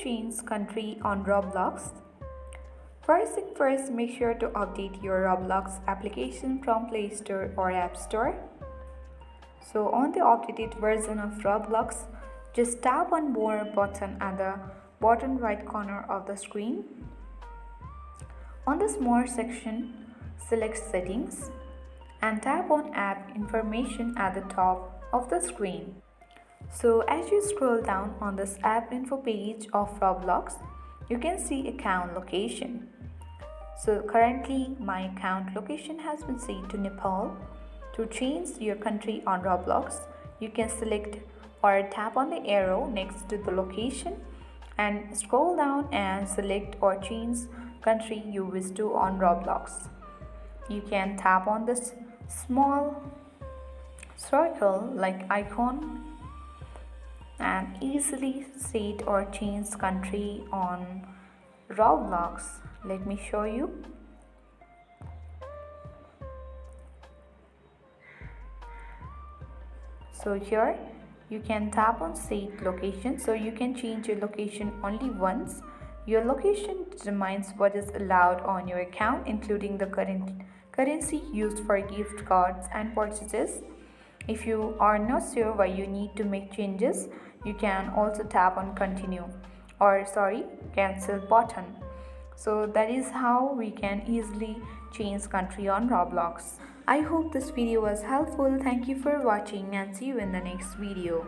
change country on Roblox? First thing first, make sure to update your Roblox application from Play Store or App Store. So on the updated version of Roblox, just tap on More button at the bottom right corner of the screen. On this More section, select Settings and tap on App Information at the top of the screen. So as you scroll down on this app info page of Roblox, you can see account location. So currently my account location has been set to Nepal. To change your country on Roblox, you can select or tap on the arrow next to the location and scroll down and select or change country you wish to on Roblox. You can tap on this small circle like icon and easily set or change country on Roblox. Let me show you. So here you can tap on set location, so you can change your location only once. Your location determines what is allowed on your account, including the currency used for gift cards and purchases. If you are not sure why you need to make changes, you can also tap on continue or cancel button. So that is how we can easily change country on Roblox. I hope this video was helpful. Thank you for watching and see you in the next video.